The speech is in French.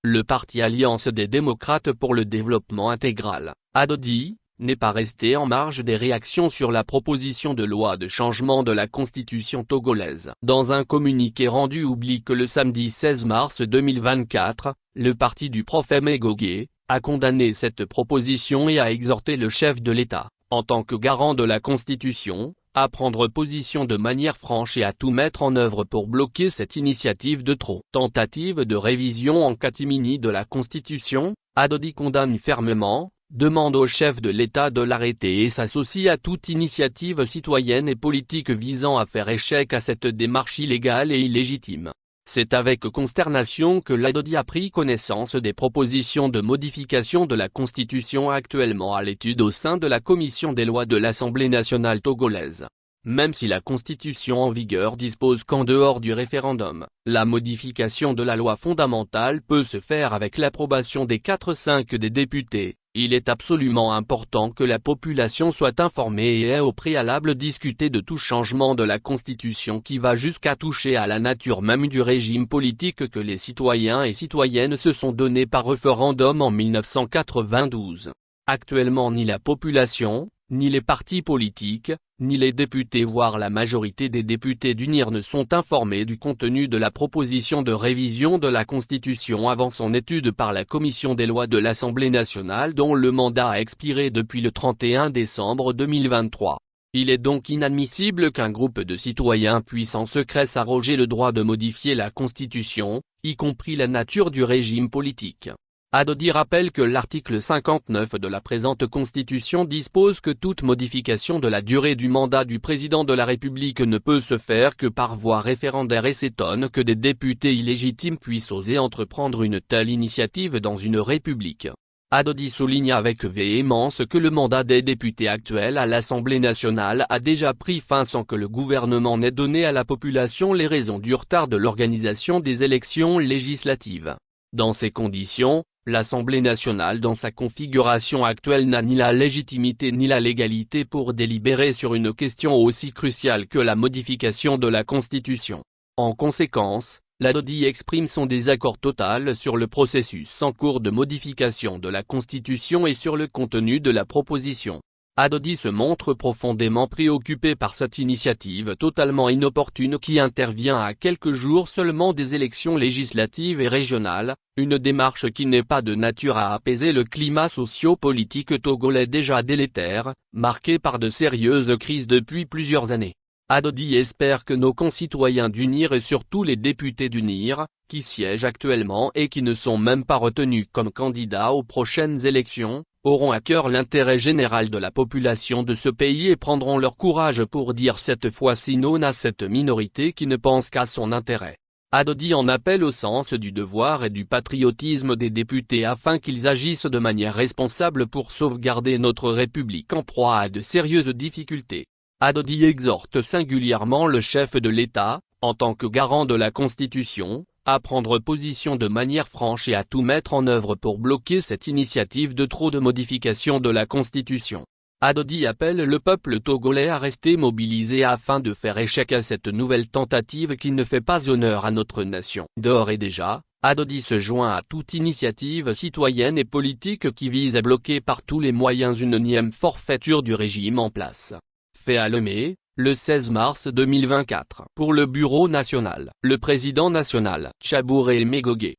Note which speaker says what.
Speaker 1: Le parti Alliance des démocrates pour le développement intégral, ADODI, n'est pas resté en marge des réactions sur la proposition de loi de changement de la constitution togolaise. Dans un communiqué rendu public le samedi 16 mars 2024, le parti du prof Megogué a condamné cette proposition et a exhorté le chef de l'État, en tant que garant de la Constitution, à prendre position de manière franche et à tout mettre en œuvre pour bloquer cette initiative de trop. Tentative de révision en catimini de la Constitution, ADODI condamne fermement, demande au chef de l'État de l'arrêter et s'associe à toute initiative citoyenne et politique visant à faire échec à cette démarche illégale et illégitime. C'est avec consternation que l'ADODI a pris connaissance des propositions de modification de la Constitution actuellement à l'étude au sein de la Commission des lois de l'Assemblée nationale togolaise. Même si la Constitution en vigueur dispose qu'en dehors du référendum, la modification de la loi fondamentale peut se faire avec l'approbation des 4/5 des députés, il est absolument important que la population soit informée et ait au préalable discuté de tout changement de la Constitution qui va jusqu'à toucher à la nature même du régime politique que les citoyens et citoyennes se sont donné par référendum en 1992. Actuellement ni la population, ni les partis politiques, ni les députés voire la majorité des députés d'UNIR ne sont informés du contenu de la proposition de révision de la Constitution avant son étude par la Commission des lois de l'Assemblée nationale dont le mandat a expiré depuis le 31 décembre 2023. Il est donc inadmissible qu'un groupe de citoyens puisse en secret s'arroger le droit de modifier la Constitution, y compris la nature du régime politique. ADODI rappelle que l'article 59 de la présente Constitution dispose que toute modification de la durée du mandat du président de la République ne peut se faire que par voie référendaire et s'étonne que des députés illégitimes puissent oser entreprendre une telle initiative dans une république. ADODI souligne avec véhémence que le mandat des députés actuels à l'Assemblée nationale a déjà pris fin sans que le gouvernement n'ait donné à la population les raisons du retard de l'organisation des élections législatives. Dans ces conditions, l'Assemblée nationale dans sa configuration actuelle n'a ni la légitimité ni la légalité pour délibérer sur une question aussi cruciale que la modification de la Constitution. En conséquence, l'ADODI exprime son désaccord total sur le processus en cours de modification de la Constitution et sur le contenu de la proposition. ADODI se montre profondément préoccupé par cette initiative totalement inopportune qui intervient à quelques jours seulement des élections législatives et régionales, une démarche qui n'est pas de nature à apaiser le climat socio-politique togolais déjà délétère, marqué par de sérieuses crises depuis plusieurs années. ADODI espère que nos concitoyens d'UNIR et surtout les députés d'UNIR, qui siègent actuellement et qui ne sont même pas retenus comme candidats aux prochaines élections, auront à cœur l'intérêt général de la population de ce pays et prendront leur courage pour dire cette fois-ci non à cette minorité qui ne pense qu'à son intérêt. ADODI en appelle au sens du devoir et du patriotisme des députés afin qu'ils agissent de manière responsable pour sauvegarder notre République en proie à de sérieuses difficultés. ADODI exhorte singulièrement le chef de l'État, en tant que garant de la Constitution, à prendre position de manière franche et à tout mettre en œuvre pour bloquer cette initiative de trop de modification de la Constitution. ADODI appelle le peuple togolais à rester mobilisé afin de faire échec à cette nouvelle tentative qui ne fait pas honneur à notre nation. D'ores et déjà, ADODI se joint à toute initiative citoyenne et politique qui vise à bloquer par tous les moyens une énième forfaiture du régime en place. Fait à Lomé, le 16 mars 2024. Pour le Bureau national, le président national, Tchabouré Megogué.